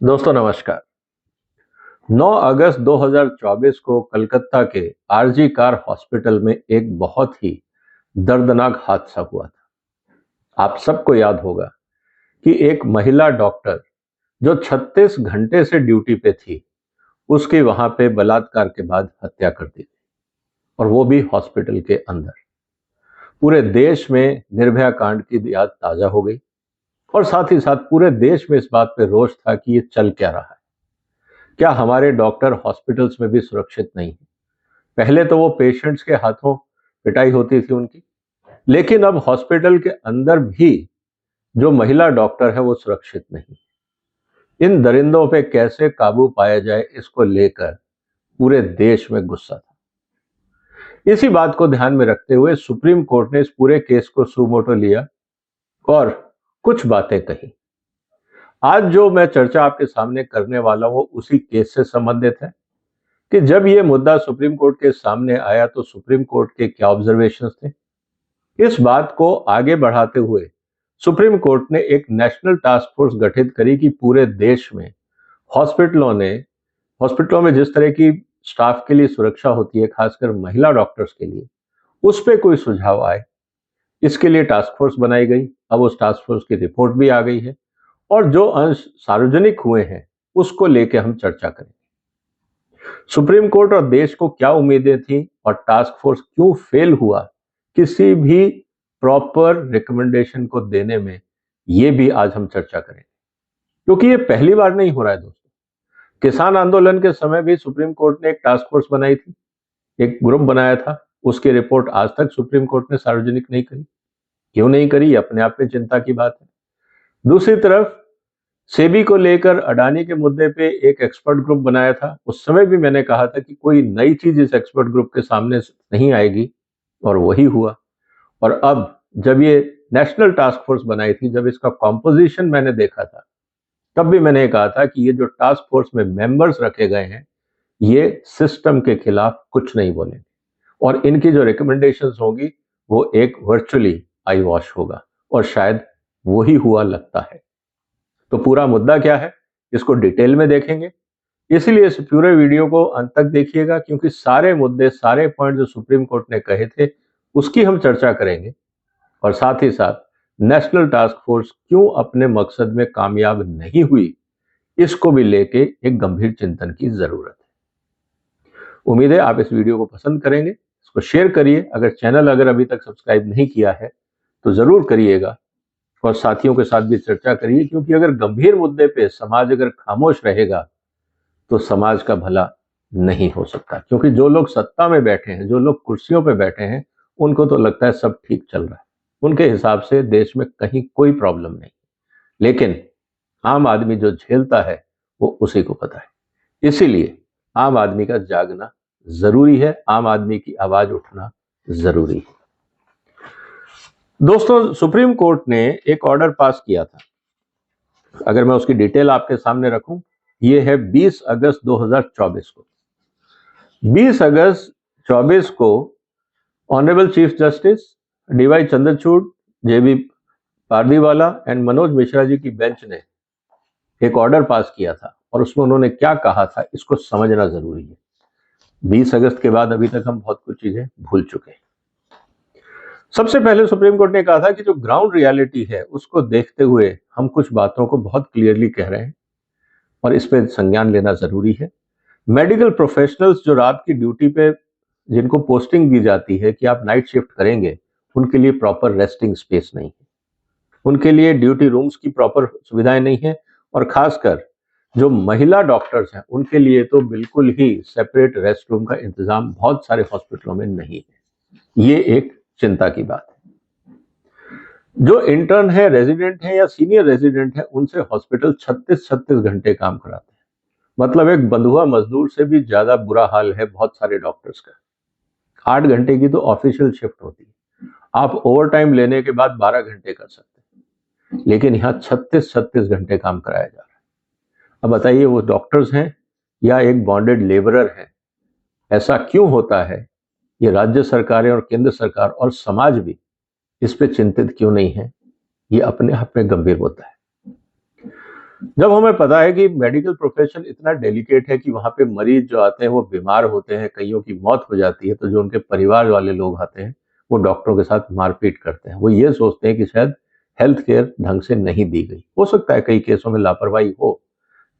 दोस्तों नमस्कार। 9 अगस्त 2024 को कलकत्ता के आरजी कार हॉस्पिटल में एक बहुत ही दर्दनाक हादसा हुआ था। आप सबको याद होगा कि एक महिला डॉक्टर जो 36 घंटे से ड्यूटी पे थी, उसकी वहां पे बलात्कार के बाद हत्या कर दी गई, और वो भी हॉस्पिटल के अंदर। पूरे देश में निर्भया कांड की याद ताजा हो गई, और साथ ही साथ पूरे देश में इस बात पे रोष था कि ये चल क्या रहा है। क्या हमारे डॉक्टर हॉस्पिटल्स में भी सुरक्षित नहीं है? पहले तो वो पेशेंट्स के हाथों पिटाई होती थी उनकी, लेकिन अब हॉस्पिटल के अंदर भी जो महिला डॉक्टर है वो सुरक्षित नहीं। इन दरिंदों पे कैसे काबू पाया जाए, इसको लेकर पूरे देश में गुस्सा था। इसी बात को ध्यान में रखते हुए सुप्रीम कोर्ट ने इस पूरे केस को सुमोटो लिया और कुछ बातें कही। आज जो मैं चर्चा आपके सामने करने वाला हूं, वो उसी केस से संबंधित है कि जब ये मुद्दा सुप्रीम कोर्ट के सामने आया तो सुप्रीम कोर्ट के क्या ऑब्जर्वेशंस थे। इस बात को आगे बढ़ाते हुए सुप्रीम कोर्ट ने एक नेशनल टास्क फोर्स गठित करी कि पूरे देश में हॉस्पिटलों में जिस तरह की स्टाफ के लिए सुरक्षा होती है, खासकर महिला डॉक्टर्स के लिए, उस पर कोई सुझाव आए। इसके लिए टास्क फोर्स बनाई गई। अब उस टास्क फोर्स की रिपोर्ट भी आ गई है, और जो अंश सार्वजनिक हुए हैं उसको लेके हम चर्चा करें। सुप्रीम कोर्ट और देश को क्या उम्मीदें थी और टास्क फोर्स क्यों फेल हुआ किसी भी प्रॉपर रिकमेंडेशन को देने में, ये भी आज हम चर्चा करेंगे, क्योंकि ये पहली बार नहीं हो रहा है दोस्तों। किसान आंदोलन के समय भी सुप्रीम कोर्ट ने एक टास्क फोर्स बनाई थी, एक ग्रुप बनाया था। उसकी रिपोर्ट आज तक सुप्रीम कोर्ट ने सार्वजनिक नहीं करी। क्यों नहीं करी, अपने आप में चिंता की बात है। दूसरी तरफ सेबी को लेकर अडानी के मुद्दे पे एक एक्सपर्ट ग्रुप बनाया था। उस समय भी मैंने कहा था कि कोई नई चीज इस एक्सपर्ट ग्रुप के सामने नहीं आएगी, और वही हुआ। और अब जब ये नेशनल टास्क फोर्स बनाई थी, जब इसका कॉम्पोजिशन मैंने देखा था, तब भी मैंने कहा था कि ये जो टास्क फोर्स में मेंबर्स रखे गए हैं, ये सिस्टम के खिलाफ कुछ नहीं बोलेंगे, और इनकी जो रिकमेंडेशंस होगी वो एक वर्चुअली आई वॉश होगा, और शायद वही हुआ लगता है। तो पूरा मुद्दा क्या है, इसको डिटेल में देखेंगे। इसीलिए इस पूरे वीडियो को अंत तक देखिएगा, क्योंकि सारे मुद्दे, सारे पॉइंट जो सुप्रीम कोर्ट ने कहे थे, उसकी हम चर्चा करेंगे। और साथ ही साथ नेशनल टास्क फोर्स क्यों अपने मकसद में कामयाब नहीं हुई, इसको भी लेके एक गंभीर चिंतन की जरूरत है। उम्मीद है आप इस वीडियो को पसंद करेंगे। इसको शेयर करिए। अगर अभी तक सब्सक्राइब नहीं किया है तो जरूर करिएगा, और साथियों के साथ भी चर्चा करिए, क्योंकि अगर गंभीर मुद्दे पे समाज अगर खामोश रहेगा तो समाज का भला नहीं हो सकता। क्योंकि जो लोग सत्ता में बैठे हैं, जो लोग कुर्सियों पे बैठे हैं, उनको तो लगता है सब ठीक चल रहा है। उनके हिसाब से देश में कहीं कोई प्रॉब्लम नहीं, लेकिन आम आदमी जो झेलता है वो उसी को पता है। इसीलिए आम आदमी का जागना जरूरी है, आम आदमी की आवाज उठना जरूरी है। दोस्तों, सुप्रीम कोर्ट ने एक ऑर्डर पास किया था। अगर मैं उसकी डिटेल आपके सामने रखूं, ये है 20 अगस्त 2024 को। 20 अगस्त 24 को honourable chief justice DY Chandrachud, JB Pardiwala and Manoj Mishra ji की बेंच ने एक ऑर्डर पास किया था, और उसमें उन्होंने क्या कहा था, इसको समझना जरूरी है। 20 अगस्त के बाद अभी तक हम बहुत कुछ चीजें भूल चुके हैं। सबसे पहले सुप्रीम कोर्ट ने कहा था कि जो ग्राउंड रियलिटी है उसको देखते हुए हम कुछ बातों को बहुत क्लियरली कह रहे हैं, और इस पर संज्ञान लेना जरूरी है। मेडिकल प्रोफेशनल्स जो रात की ड्यूटी पे, जिनको पोस्टिंग दी जाती है कि आप नाइट शिफ्ट करेंगे, उनके लिए प्रॉपर रेस्टिंग स्पेस नहीं है, उनके लिए ड्यूटी रूम्स की प्रॉपर सुविधाएं नहीं है, और खासकर जो महिला डॉक्टर्स हैं उनके लिए तो बिल्कुल ही सेपरेट रेस्ट रूम का इंतजाम बहुत सारे हॉस्पिटलों में नहीं है। ये एक चिंता की बात है। जो इंटर्न है, रेजिडेंट है या सीनियर रेजिडेंट है, उनसे हॉस्पिटल 36 घंटे काम कराते हैं। मतलब एक बंधुआ मजदूर से भी ज्यादा बुरा हाल है बहुत सारे डॉक्टर्स का। 8 घंटे की तो ऑफिशियल शिफ्ट होती है, आप ओवर टाइम लेने के बाद 12 घंटे कर सकते हैं, लेकिन यहाँ 36 घंटे काम कराया जा रहा है। अब बताइए, वो डॉक्टर्स हैं या एक बॉन्डेड लेबरर है? ऐसा क्यों होता है? ये राज्य सरकारें और केंद्र सरकार और समाज भी इस पे चिंतित क्यों नहीं है? ये अपने आप में गंभीर मुद्दा है। जब हमें पता है कि मेडिकल प्रोफेशन इतना डेलिकेट है कि वहां पे मरीज जो आते हैं वो बीमार होते हैं, कईयों की मौत हो जाती है, तो जो उनके परिवार वाले लोग आते हैं वो डॉक्टरों के साथ मारपीट करते हैं। वो ये सोचते हैं कि शायद हेल्थ केयर ढंग से नहीं दी गई। हो सकता है कई केसों में लापरवाही हो,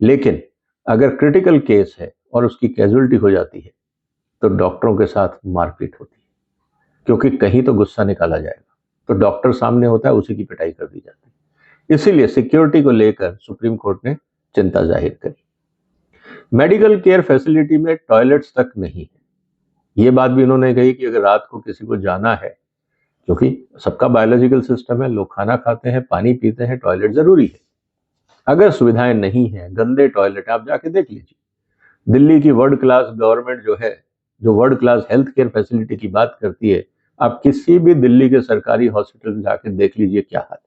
लेकिन अगर क्रिटिकल केस है और उसकी कैजुअलिटी हो जाती है तो डॉक्टरों के साथ मारपीट होती है, क्योंकि कहीं तो गुस्सा निकाला जाएगा। तो डॉक्टर सामने होता है, उसी की पिटाई कर दी जाती है। इसीलिए सिक्योरिटी को लेकर सुप्रीम कोर्ट ने चिंता जाहिर करी। मेडिकल केयर फैसिलिटी में टॉयलेट्स तक नहीं है। ये बात भी इन्होंने कही कि अगर रात को किसी को जाना है, क्योंकि सबका बायोलॉजिकल सिस्टम है, लोग खाना खाते हैं, पानी पीते हैं, टॉयलेट जरूरी है। अगर सुविधाएं नहीं है, गंदे टॉयलेट, आप जाके देख लीजिए। दिल्ली की वर्ल्ड क्लास गवर्नमेंट जो है, जो world class health care facility की बात करती है, आप किसी भी दिल्ली के सरकारी हॉस्पिटल में जाके देख लीजिए क्या हाल है।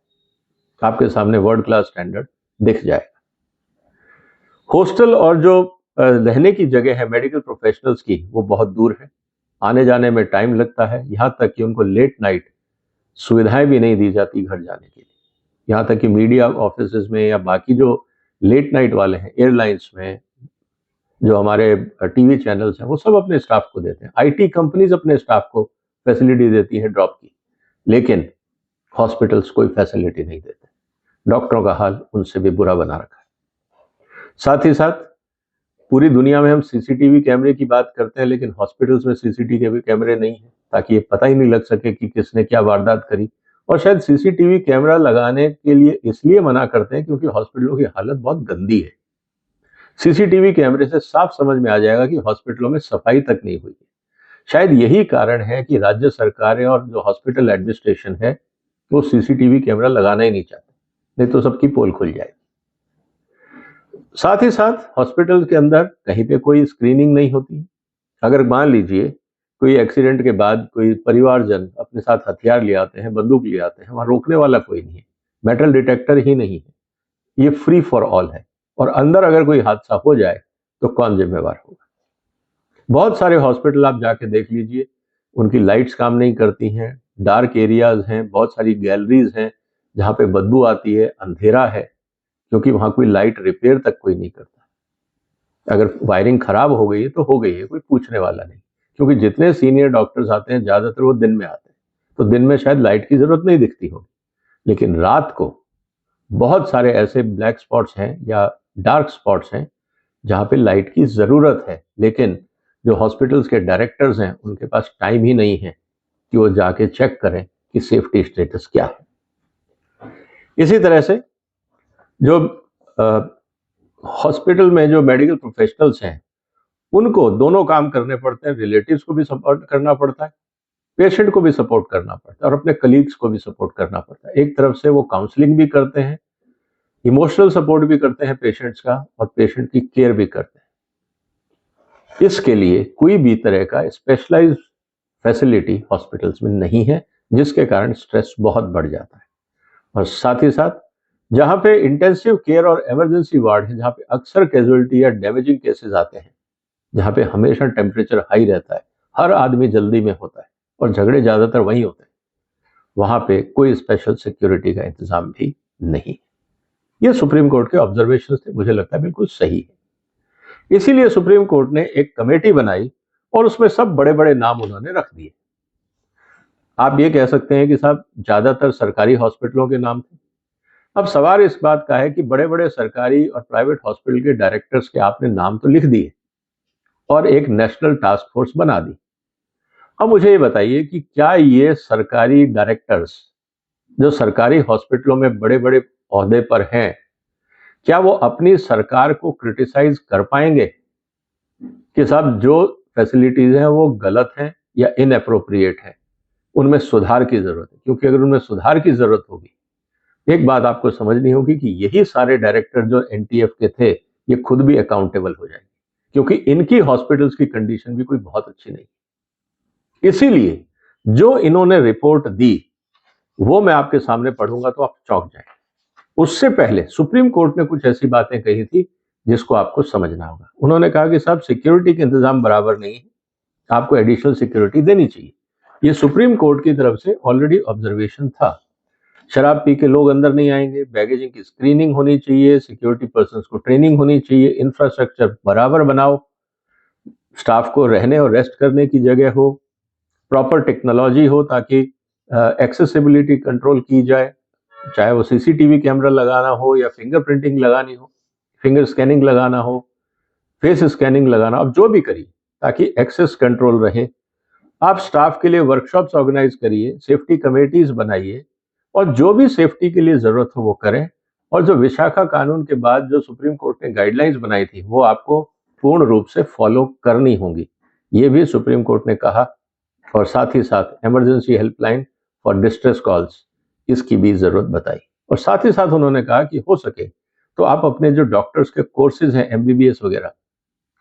आपके सामने वर्ल्ड क्लास स्टैंडर्ड दिख जाएगा। हॉस्टल और जो रहने की जगह है मेडिकल प्रोफेशनल्स की, वो बहुत दूर है, आने जाने में टाइम लगता है। यहाँ तक कि उनको लेट नाइट सुविधाएं भी नहीं दी जाती घर जाने के लिए। यहाँ तक कि मीडिया ऑफिस में या बाकी जो लेट नाइट वाले हैं एयरलाइंस में, जो हमारे टीवी चैनल्स हैं, वो सब अपने स्टाफ को देते हैं। आईटी कंपनीज अपने स्टाफ को फैसिलिटी देती है ड्रॉप की, लेकिन हॉस्पिटल्स कोई फैसिलिटी नहीं देते। डॉक्टरों का हाल उनसे भी बुरा बना रखा है। साथ ही साथ पूरी दुनिया में हम सीसीटीवी कैमरे की बात करते हैं, लेकिन हॉस्पिटल्स में सीसीटीवी कैमरे नहीं है, ताकि ये पता ही नहीं लग सके कि किसने क्या वारदात करी। और शायद सीसीटीवी कैमरा लगाने के लिए इसलिए मना करते हैं क्योंकि हॉस्पिटलों की हालत बहुत गंदी है। सीसीटीवी कैमरे से साफ समझ में आ जाएगा कि हॉस्पिटलों में सफाई तक नहीं हुई है। शायद यही कारण है कि राज्य सरकारें और जो हॉस्पिटल एडमिनिस्ट्रेशन है वो सीसीटीवी कैमरा लगाना ही नहीं चाहते, नहीं तो सबकी पोल खुल जाएगी। साथ ही साथ हॉस्पिटल के अंदर कहीं पे कोई स्क्रीनिंग नहीं होती। अगर मान लीजिए कोई एक्सीडेंट के बाद कोई परिवारजन अपने साथ हथियार ले आते हैं, बंदूक ले आते हैं, वहां रोकने वाला कोई नहीं है, मेटल डिटेक्टर ही नहीं है, ये फ्री फॉर ऑल है। और अंदर अगर कोई हादसा हो जाए तो कौन जिम्मेवार होगा? बहुत सारे हॉस्पिटल आप जाके देख लीजिए, उनकी लाइट्स काम नहीं करती हैं, डार्क एरियाज हैं, बहुत सारी गैलरीज हैं जहाँ पे बदबू आती है, अंधेरा है, क्योंकि वहां कोई लाइट रिपेयर तक कोई नहीं करता। अगर वायरिंग खराब हो गई है तो हो गई है, कोई पूछने वाला नहीं। क्योंकि जितने सीनियर डॉक्टर्स आते हैं ज्यादातर वो दिन में आते हैं, तो दिन में शायद लाइट की जरूरत नहीं दिखती होगी, लेकिन रात को बहुत सारे ऐसे ब्लैक स्पॉट्स हैं या डार्क स्पॉट्स हैं जहाँ पे लाइट की जरूरत है, लेकिन जो हॉस्पिटल्स के डायरेक्टर्स हैं उनके पास टाइम ही नहीं है कि वो जाके चेक करें कि सेफ्टी स्टेटस क्या है। इसी तरह से जो हॉस्पिटल में जो मेडिकल प्रोफेशनल्स हैं उनको दोनों काम करने पड़ते हैं। रिलेटिव्स को भी सपोर्ट करना पड़ता है, पेशेंट को भी सपोर्ट करना पड़ता है, और अपने कलीग्स को भी सपोर्ट करना पड़ता है। एक तरफ से वो काउंसलिंग भी करते हैं, इमोशनल सपोर्ट भी करते हैं पेशेंट्स का, और पेशेंट की केयर भी करते हैं। इसके लिए कोई भी तरह का स्पेशलाइज्ड फैसिलिटी हॉस्पिटल्स में नहीं है, जिसके कारण स्ट्रेस बहुत बढ़ जाता है। और साथ ही साथ जहाँ पे इंटेंसिव केयर और इमरजेंसी वार्ड है, जहाँ पे अक्सर कैजुअलिटी या डैमेजिंग केसेस आते हैं, जहाँ पे हमेशा टेम्परेचर हाई रहता है, हर आदमी जल्दी में होता है और झगड़े ज्यादातर वहीं होते हैं, वहां पे कोई स्पेशल सिक्योरिटी का इंतजाम भी नहीं। ये सुप्रीम कोर्ट के ऑब्जर्वेशन थे, मुझे लगता है बिल्कुल सही है। इसीलिए सुप्रीम कोर्ट ने एक कमेटी बनाई और उसमें सब बड़े बड़े नाम उन्होंने रख दिए। आप ये कह सकते हैं कि साहब ज्यादातर सरकारी हॉस्पिटलों के नाम थे। अब सवाल इस बात का है कि बड़े बड़े सरकारी और प्राइवेट हॉस्पिटल के डायरेक्टर्स के आपने नाम तो लिख दिए और एक नेशनल टास्क फोर्स बना दी। अब मुझे ये बताइए कि क्या ये सरकारी डायरेक्टर्स जो सरकारी हॉस्पिटलों में बड़े बड़े ओहदे पर हैं, क्या वो अपनी सरकार को क्रिटिसाइज कर पाएंगे कि साहब जो फैसिलिटीज हैं वो गलत हैं या इनअप्रोप्रिएट हैं, उनमें सुधार की जरूरत है? क्योंकि अगर उनमें सुधार की जरूरत होगी, एक बात आपको समझनी होगी कि यही सारे डायरेक्टर जो एनटीएफ के थे ये खुद भी अकाउंटेबल हो जाएंगे, क्योंकि इनकी हॉस्पिटल्स की कंडीशन भी कोई बहुत अच्छी नहीं। इसीलिए जो इन्होंने रिपोर्ट दी वो मैं आपके सामने पढ़ूंगा तो आप चौंक जाएंगे। उससे पहले सुप्रीम कोर्ट ने कुछ ऐसी बातें कही थी जिसको आपको समझना होगा। उन्होंने कहा कि साहब सिक्योरिटी के इंतजाम बराबर नहीं है, आपको एडिशनल सिक्योरिटी देनी चाहिए। ये सुप्रीम कोर्ट की तरफ से ऑलरेडी ऑब्जर्वेशन था। शराब पी के लोग अंदर नहीं आएंगे, बैगेजिंग की स्क्रीनिंग होनी चाहिए, सिक्योरिटी पर्सन्स को ट्रेनिंग होनी चाहिए, इंफ्रास्ट्रक्चर बराबर बनाओ, स्टाफ को रहने और रेस्ट करने की जगह हो, प्रॉपर टेक्नोलॉजी हो ताकि एक्सेसिबिलिटी कंट्रोल की जाए, चाहे वो सीसीटीवी कैमरा लगाना हो या फिंगर प्रिंटिंग लगानी हो, फिंगर स्कैनिंग लगाना हो, फेस स्कैनिंग लगाना, अब जो भी करिए ताकि एक्सेस कंट्रोल रहे। आप स्टाफ के लिए वर्कशॉप्स ऑर्गेनाइज करिए, सेफ्टी कमेटीज बनाइए और जो भी सेफ्टी के लिए जरूरत हो वो करें। और जो विशाखा कानून के बाद जो सुप्रीम कोर्ट ने गाइडलाइंस बनाई थी वो आपको पूर्ण रूप से फॉलो करनी होंगी, ये भी सुप्रीम कोर्ट ने कहा। और साथ ही साथ emergency helpline for distress calls, इसकी भी जरूरत बताई। और साथ ही साथ उन्होंने कहा कि हो सके तो आप अपने जो डॉक्टर्स के कोर्सेज हैं एमबीबीएस वगैरह,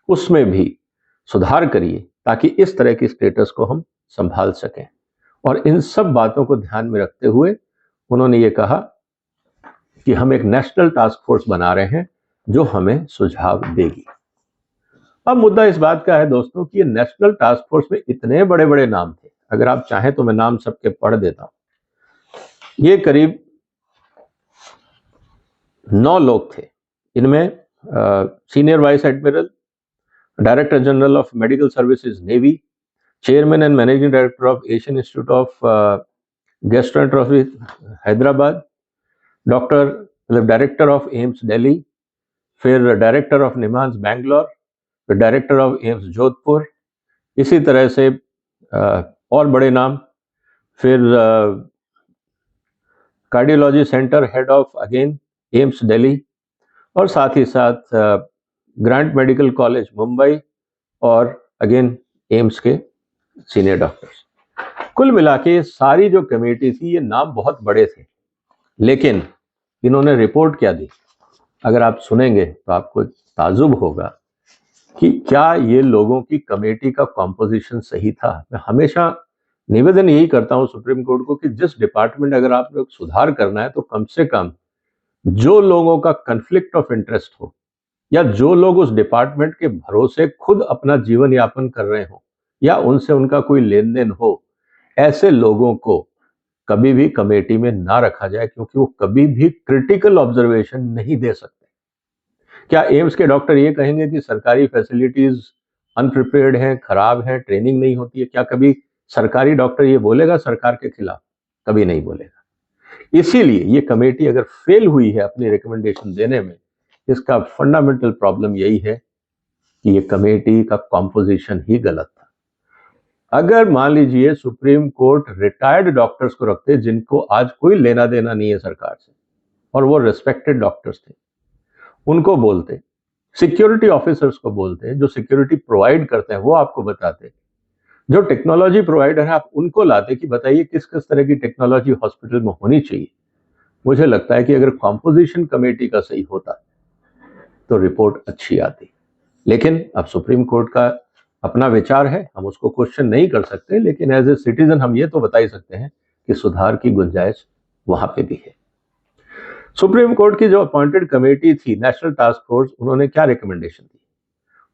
उसमें भी सुधार करिए ताकि इस तरह की स्टेटस को हम संभाल सकें। और इन सब बातों को ध्यान में रखते हुए उन्होंने ये कहा कि हम एक नेशनल टास्क फोर्स बना रहे हैं जो हमें सुझाव देगी। अब मुद्दा इस बात का है दोस्तों कि ये नेशनल टास्क फोर्स में इतने बड़े बड़े नाम थे, अगर आप चाहें तो मैं नाम सबके पढ़ देता हूं। ये करीब 9 लोग थे। इनमें senior vice admiral, director general of medical services navy, chairman and managing director of Asian institute of gastroenterology Hyderabad, doctor मतलब डायरेक्टर ऑफ एम्स दिल्ली, फिर डायरेक्टर ऑफ निमांस बैंगलोर, फिर डायरेक्टर ऑफ एम्स जोधपुर, इसी तरह से और बड़े नाम, फिर cardiology centre head of again AIIMS Delhi, और साथ ही साथ ग्रांट मेडिकल कॉलेज मुंबई और अगेन एम्स के सीनियर डॉक्टर्स। कुल मिला के सारी जो कमेटी थी, ये नाम बहुत बड़े थे, लेकिन इन्होंने रिपोर्ट क्या दी अगर आप सुनेंगे तो आपको ताजुब होगा कि क्या ये लोगों की कमेटी का कॉम्पोजिशन सही था। मैं हमेशा निवेदन यही करता हूं सुप्रीम कोर्ट को कि जिस डिपार्टमेंट अगर आप लोग सुधार करना है तो कम से कम जो लोगों का कन्फ्लिक्ट ऑफ इंटरेस्ट हो या जो लोग उस डिपार्टमेंट के भरोसे खुद अपना जीवन यापन कर रहे हो या उनसे उनका कोई लेन देन हो, ऐसे लोगों को कभी भी कमेटी में ना रखा जाए, क्योंकि वो कभी भी क्रिटिकल ऑब्जर्वेशन नहीं दे सकते। क्या एम्स के डॉक्टर ये कहेंगे कि सरकारी फैसिलिटीज अनप्रिपेयर्ड हैं, खराब हैं, ट्रेनिंग नहीं होती है? क्या कभी सरकारी डॉक्टर ये बोलेगा सरकार के खिलाफ? कभी नहीं बोलेगा। इसीलिए ये कमेटी अगर फेल हुई है अपनी रिकमेंडेशन देने में, इसका फंडामेंटल प्रॉब्लम यही है कि ये कमेटी का कॉम्पोजिशन ही गलत था। अगर मान लीजिए सुप्रीम कोर्ट रिटायर्ड डॉक्टर्स को रखते जिनको आज कोई लेना देना नहीं है सरकार से और वो रिस्पेक्टेड डॉक्टर्स थे, उनको बोलते, सिक्योरिटी ऑफिसर्स को बोलते, जो सिक्योरिटी प्रोवाइड करते हैं वो आपको बताते, जो टेक्नोलॉजी प्रोवाइडर है आप उनको लाते कि बताइए किस किस तरह की टेक्नोलॉजी हॉस्पिटल में होनी चाहिए। मुझे लगता है कि अगर कॉम्पोजिशन कमेटी का सही होता तो रिपोर्ट अच्छी आती। लेकिन अब सुप्रीम कोर्ट का अपना विचार है, हम उसको क्वेश्चन नहीं कर सकते, लेकिन एज ए सिटीजन हम ये तो बता ही सकते हैं कि सुधार की गुंजाइश वहां पे भी है। सुप्रीम कोर्ट की जो अपॉइंटेड कमेटी थी नेशनल टास्क फोर्स, उन्होंने क्या रिकमेंडेशन दी?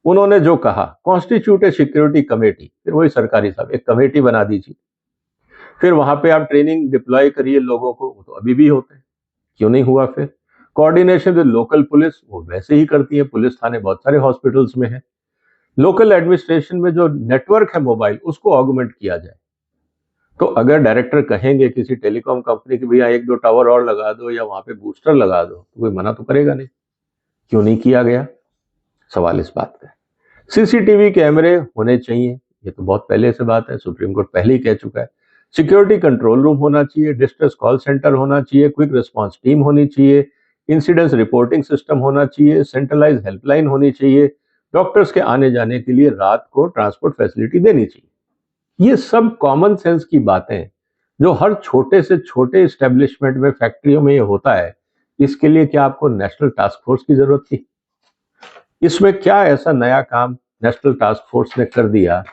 उन्होंने जो कहा, कॉन्स्टिट्यूट ए सिक्योरिटी कमेटी, फिर वही सरकारी साहब एक कमेटी बना दीजिए, फिर वहां पे आप ट्रेनिंग डिप्लॉय करिए लोगों को, वो तो अभी भी होते हैं, क्यों नहीं हुआ? फिर कोऑर्डिनेशन विद लोकल पुलिस, वो वैसे ही करती है, पुलिस थाने बहुत सारे हॉस्पिटल्स में है। लोकल एडमिनिस्ट्रेशन में जो नेटवर्क है मोबाइल, उसको ऑगमेंट किया जाए। तो अगर डायरेक्टर कहेंगे किसी टेलीकॉम कंपनी की भैया 1-2 टावर और लगा दो या वहां पे बूस्टर लगा दो, तो कोई मना तो करेगा नहीं। क्यों नहीं किया गया? सवाल इस बात का है। सीसीटीवी कैमरे होने चाहिए, ये तो बहुत पहले से बात है, सुप्रीम कोर्ट पहले ही कह चुका है। सिक्योरिटी कंट्रोल रूम होना चाहिए, डिस्ट्रेस कॉल सेंटर होना चाहिए, क्विक रिस्पांस टीम होनी चाहिए, इंसिडेंट्स रिपोर्टिंग सिस्टम होना चाहिए, सेंट्रलाइज हेल्पलाइन होनी चाहिए, डॉक्टर्स के आने जाने के लिए रात को ट्रांसपोर्ट फैसिलिटी देनी चाहिए। ये सब कॉमन सेंस की बातें जो हर छोटे से छोटे इस्टेब्लिशमेंट में, फैक्ट्रियों में ये होता है। इसके लिए क्या आपको नेशनल टास्क फोर्स की जरूरत थी? इसमें क्या ऐसा नया काम नेशनल टास्क फोर्स ने कर दिया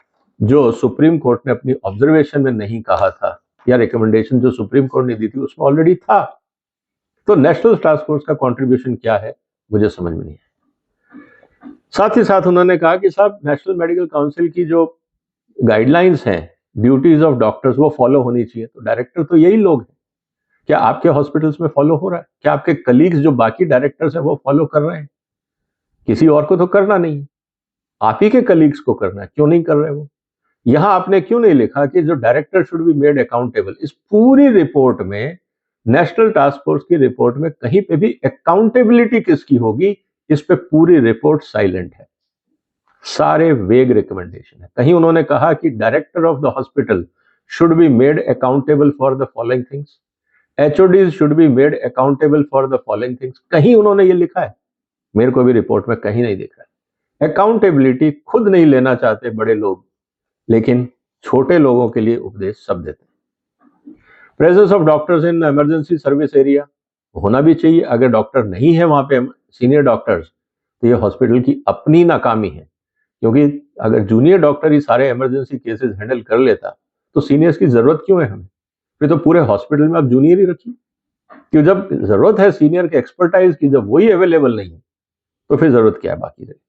जो सुप्रीम कोर्ट ने अपनी ऑब्जर्वेशन में नहीं कहा था, या रिकमेंडेशन जो सुप्रीम कोर्ट ने दी थी उसमें ऑलरेडी था? तो नेशनल टास्क फोर्स का कंट्रीब्यूशन क्या है, मुझे समझ में नहीं है। साथ ही साथ उन्होंने कहा कि साहब नेशनल मेडिकल काउंसिल की जो गाइडलाइंस हैं ड्यूटीज ऑफ डॉक्टर्स, वो फॉलो होनी चाहिए। तो डायरेक्टर तो यही लोग हैं, क्या आपके हॉस्पिटल्स में फॉलो हो रहा है? क्या आपके कलीग्स जो बाकी डायरेक्टर्स हैं वो फॉलो कर रहे हैं? किसी और को तो करना नहीं है, आप ही के कलीग्स को करना है, क्यों नहीं कर रहे वो? यहां आपने क्यों नहीं लिखा कि जो director should be made accountable? इस पूरी रिपोर्ट में, नेशनल टास्क फोर्स की रिपोर्ट में कहीं पे भी अकाउंटेबिलिटी किसकी होगी, इस पे पूरी रिपोर्ट साइलेंट है। सारे वेग रिकमेंडेशन है। कहीं उन्होंने कहा कि director of the hospital should be made accountable for the following things, HODs should be made accountable for the following things, कहीं उन्होंने ये लिखा है? मेरे को भी रिपोर्ट में कहीं नहीं दिख रहा है। अकाउंटेबिलिटी खुद नहीं लेना चाहते बड़े लोग, लेकिन छोटे लोगों के लिए उपदेश सब देते हैं। Presence of doctors in emergency service area होना भी चाहिए। अगर डॉक्टर नहीं है वहां पे, सीनियर डॉक्टर्स, तो ये हॉस्पिटल की अपनी नाकामी है, क्योंकि अगर जूनियर डॉक्टर ही सारे इमरजेंसी केसेस हैंडल कर लेता तो सीनियर्स की जरूरत क्यों है हमें? फिर तो पूरे हॉस्पिटल में आप जूनियर ही रखिए, क्यों? जब जरूरत है सीनियर के एक्सपर्टाइज की, जब वही अवेलेबल नहीं है तो फिर जरूरत क्या है बाकी रही?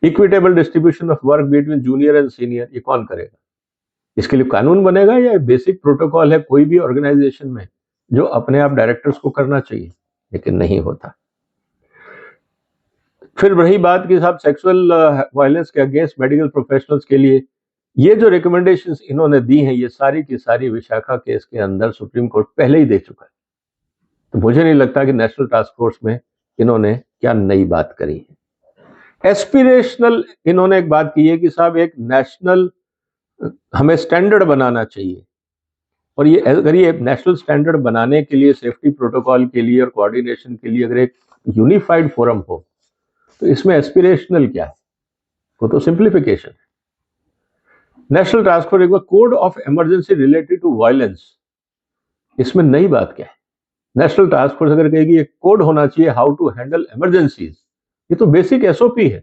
Equitable distribution of work between junior and senior, ये कौन करेगा? इसके लिए कानून बनेगा या बेसिक प्रोटोकॉल है कोई भी ऑर्गेनाइजेशन में जो अपने आप डायरेक्टर्स को करना चाहिए? लेकिन नहीं होता। फिर रही बात कि साहब सेक्सुअल वायलेंस के अगेंस्ट मेडिकल प्रोफेशनल्स के लिए ये जो रिकमेंडेशंस इन्होंने दी हैं, ये सारी की सारी विशाखा केस के अंदर सुप्रीम कोर्ट पहले ही दे चुका है। तो मुझे नहीं लगता कि नेशनल टास्क फोर्स में इन्होंने क्या नई बात करी है। एस्पिरेशनल इन्होंने एक बात की है कि साहब एक नेशनल हमें स्टैंडर्ड बनाना चाहिए, और ये अगर ये नेशनल स्टैंडर्ड बनाने के लिए, सेफ्टी प्रोटोकॉल के लिए और कोऑर्डिनेशन के लिए अगर एक यूनिफाइड फोरम हो, तो इसमें एस्पिरेशनल क्या है? वो तो सिंप्लीफिकेशन है। नेशनल टास्क फोर्स एक बार code of emergency related to violence, इसमें नई बात क्या है? नेशनल टास्क फोर्स अगर कहेगी एक कोड होना चाहिए हाउ टू हैंडल इमरजेंसीज, ये तो बेसिक एसओपी है,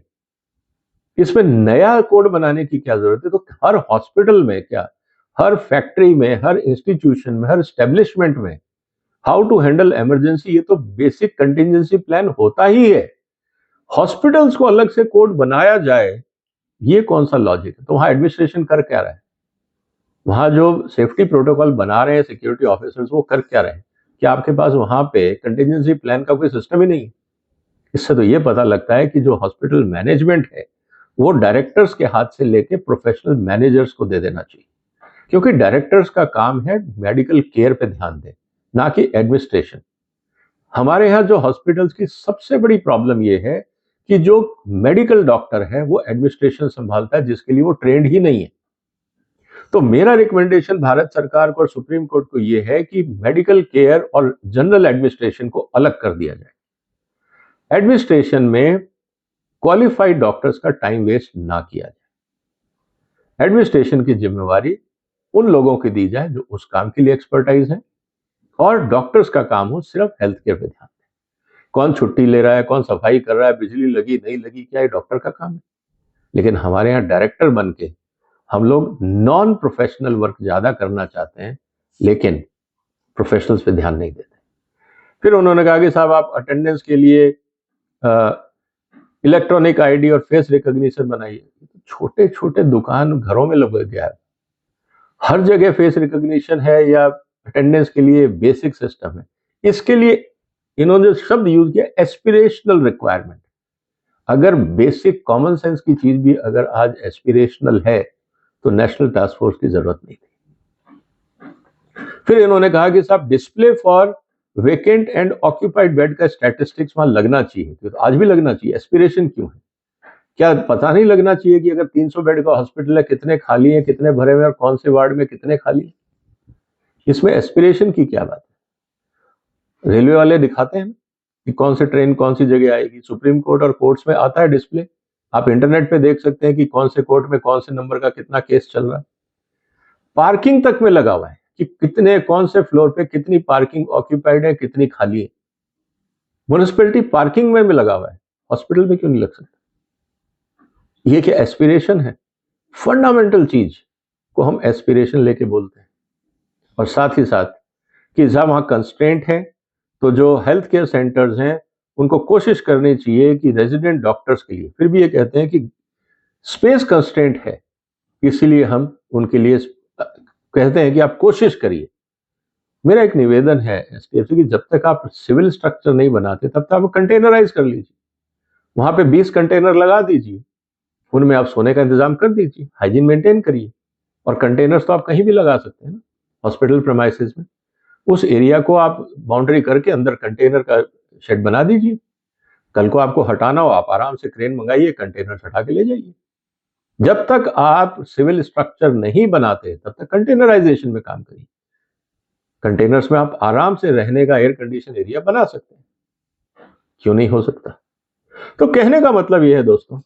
इसमें नया कोड बनाने की क्या जरूरत है? तो हर हॉस्पिटल में क्या, हर फैक्ट्री में, हर इंस्टीट्यूशन में, हर स्टेब्लिशमेंट में हाउ टू हैंडल इमरजेंसी, ये तो बेसिक कंटिजेंसी प्लान होता ही है। हॉस्पिटल्स को अलग से कोड बनाया जाए, ये कौन सा लॉजिक है? तो वहां एडमिनिस्ट्रेशन कर क्या रहा है? वहां जो सेफ्टी प्रोटोकॉल बना रहे हैं सिक्योरिटी ऑफिसर्स, वो कर क्या रहे हैं? कि आपके पास वहां पे कंटिजेंसी प्लान का कोई सिस्टम ही नहीं है। इससे तो ये पता लगता है कि जो हॉस्पिटल मैनेजमेंट है वो डायरेक्टर्स के हाथ से लेके प्रोफेशनल मैनेजर्स को दे देना चाहिए, क्योंकि डायरेक्टर्स का काम है मेडिकल केयर पे ध्यान दें, ना कि एडमिनिस्ट्रेशन। हमारे यहाँ जो हॉस्पिटल्स की सबसे बड़ी प्रॉब्लम ये है कि जो मेडिकल डॉक्टर है वो एडमिनिस्ट्रेशन संभालता है, जिसके लिए वो ट्रेंड ही नहीं है। तो मेरा रिकमेंडेशन भारत सरकार को और सुप्रीम कोर्ट को यह है कि मेडिकल केयर और जनरल एडमिनिस्ट्रेशन को अलग कर दिया जाए। एडमिनिस्ट्रेशन में क्वालिफाइड डॉक्टर्स का टाइम वेस्ट ना किया जाए। एडमिनिस्ट्रेशन की जिम्मेवारी उन लोगों की दी जाए जो उस काम के लिए एक्सपर्टाइज है, और डॉक्टर्स का काम हो सिर्फ हेल्थ केयर पे ध्यान दें। कौन छुट्टी ले रहा है, कौन सफाई कर रहा है, बिजली लगी नहीं लगी, क्या ये डॉक्टर का काम है? लेकिन हमारे यहाँ डायरेक्टर बन के हम लोग नॉन प्रोफेशनल वर्क ज्यादा करना चाहते हैं, लेकिन प्रोफेशनल्स पे ध्यान नहीं देते। फिर उन्होंने कहा कि साहब आप अटेंडेंस के लिए इलेक्ट्रॉनिक आईडी और फेस रिकॉग्निशन बनाइए। छोटे छोटे दुकान घरों में लग गया है, हर जगह फेस रिकॉग्निशन है या अटेंडेंस के लिए बेसिक सिस्टम है। इसके लिए इन्होंने शब्द यूज किया एस्पिरेशनल रिक्वायरमेंट। अगर बेसिक कॉमन सेंस की चीज भी अगर आज एस्पिरेशनल है तो नेशनल टास्क फोर्स की जरूरत नहीं थी। फिर इन्होंने कहा कि साहब display for vacant and occupied bed का स्टैटिस्टिक्स वहां लगना चाहिए, तो आज भी लगना चाहिए। एस्पिरेशन क्यों है? क्या पता नहीं लगना चाहिए कि अगर 300 बेड का हॉस्पिटल है, कितने खाली हैं, कितने भरे हुए हैं, और कौन से वार्ड में कितने खाली हैं? इसमें एस्पिरेशन की क्या बात है? रेलवे वाले दिखाते हैं कि कौन से ट्रेन कौन सी जगह आएगी। सुप्रीम कोर्ट और कोर्ट्स में आता है डिस्प्ले, आप इंटरनेट पे देख सकते हैं कि कौन से कोर्ट में कौन से नंबर का कितना केस चल रहा है। पार्किंग तक में लगा हुआ है कि कितने कौन से फ्लोर पे कितनी पार्किंग ऑक्यूपाइड है, कितनी खाली है। म्युनिसिपैलिटी पार्किंग में भी लगा हुआ है, हॉस्पिटल में क्यों नहीं लग सकता? ये क्या एस्पिरेशन है? फंडामेंटल चीज को हम एस्पिरेशन लेके बोलते हैं। और साथ ही साथ कि जहां वहां कंस्ट्रेंट है, तो जो हेल्थ केयर सेंटर्स हैं उनको कोशिश करनी चाहिए कि रेजिडेंट डॉक्टर्स के लिए, फिर भी ये कहते हैं कि स्पेस कंस्ट्रेंट है, इसीलिए हम उनके लिए कहते हैं कि आप कोशिश करिए। मेरा एक निवेदन है एसटीएफ की, जब तक आप सिविल स्ट्रक्चर नहीं बनाते तब तक आप कंटेनराइज कर लीजिए, वहां पे 20 कंटेनर लगा दीजिए, उनमें आप सोने का इंतजाम कर दीजिए, हाइजीन मेंटेन करिए। और कंटेनर्स तो आप कहीं भी लगा सकते हैं ना, हॉस्पिटल प्रेमाइसिस में। उस एरिया को आप बाउंड्री करके अंदर कंटेनर का शेड बना दीजिए। कल को आपको हटाना हो, आप आराम से क्रेन मंगाइए, कंटेनर हटा के ले जाइए। जब तक आप सिविल स्ट्रक्चर नहीं बनाते तब तक कंटेनराइजेशन में काम करिए। कंटेनर्स में आप आराम से रहने का एयर कंडीशन एरिया बना सकते हैं, क्यों नहीं हो सकता? तो कहने का मतलब यह है दोस्तों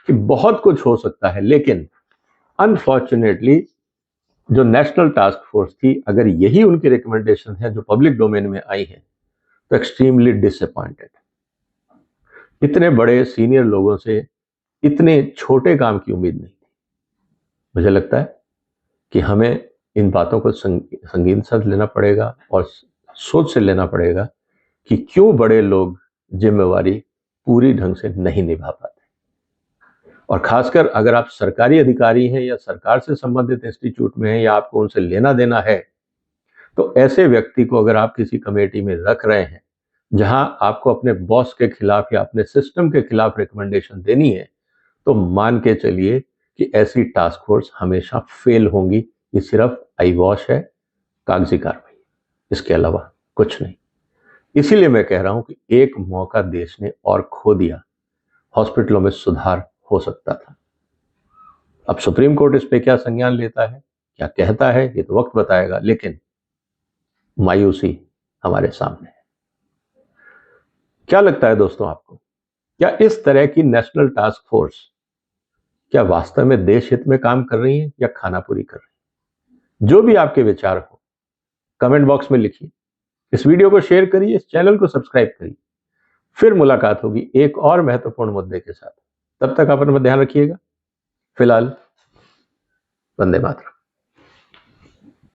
कि बहुत कुछ हो सकता है, लेकिन अनफॉर्चुनेटली जो नेशनल टास्क फोर्स थी, अगर यही उनकी रिकमेंडेशन है जो पब्लिक डोमेन में आई है, तो एक्सट्रीमली डिसअपॉइंटेड। इतने बड़े सीनियर लोगों से इतने छोटे काम की उम्मीद नहीं थी। मुझे लगता है कि हमें इन बातों को संगीन से लेना पड़ेगा और सोच से लेना पड़ेगा कि क्यों बड़े लोग जिम्मेवारी पूरी ढंग से नहीं निभा पाते। और खासकर अगर आप सरकारी अधिकारी हैं या सरकार से संबंधित इंस्टीट्यूट में हैं या आपको उनसे लेना देना है, तो ऐसे व्यक्ति को अगर आप किसी कमेटी में रख रहे हैं जहां आपको अपने बॉस के खिलाफ या अपने सिस्टम के खिलाफ रिकमेंडेशन देनी है, तो मान के चलिए कि ऐसी टास्क फोर्स हमेशा फेल होंगी। ये सिर्फ आई वॉश है, कागजी कार्रवाई, इसके अलावा कुछ नहीं। इसीलिए मैं कह रहा हूं कि एक मौका देश ने और खो दिया, हॉस्पिटलों में सुधार हो सकता था। अब सुप्रीम कोर्ट इस पे क्या संज्ञान लेता है, क्या कहता है, ये तो वक्त बताएगा, लेकिन मायूसी हमारे सामने है। क्या लगता है दोस्तों आपको, क्या इस तरह की नेशनल टास्क फोर्स क्या वास्तव में देश हित में काम कर रही है या खानापुरी कर रही है? जो भी आपके विचार हो कमेंट बॉक्स में लिखिए, इस वीडियो को शेयर करिए, इस चैनल को सब्सक्राइब करिए। फिर मुलाकात होगी एक और महत्वपूर्ण मुद्दे के साथ। तब तक आप अपना ध्यान रखिएगा। फिलहाल वंदे मातरम।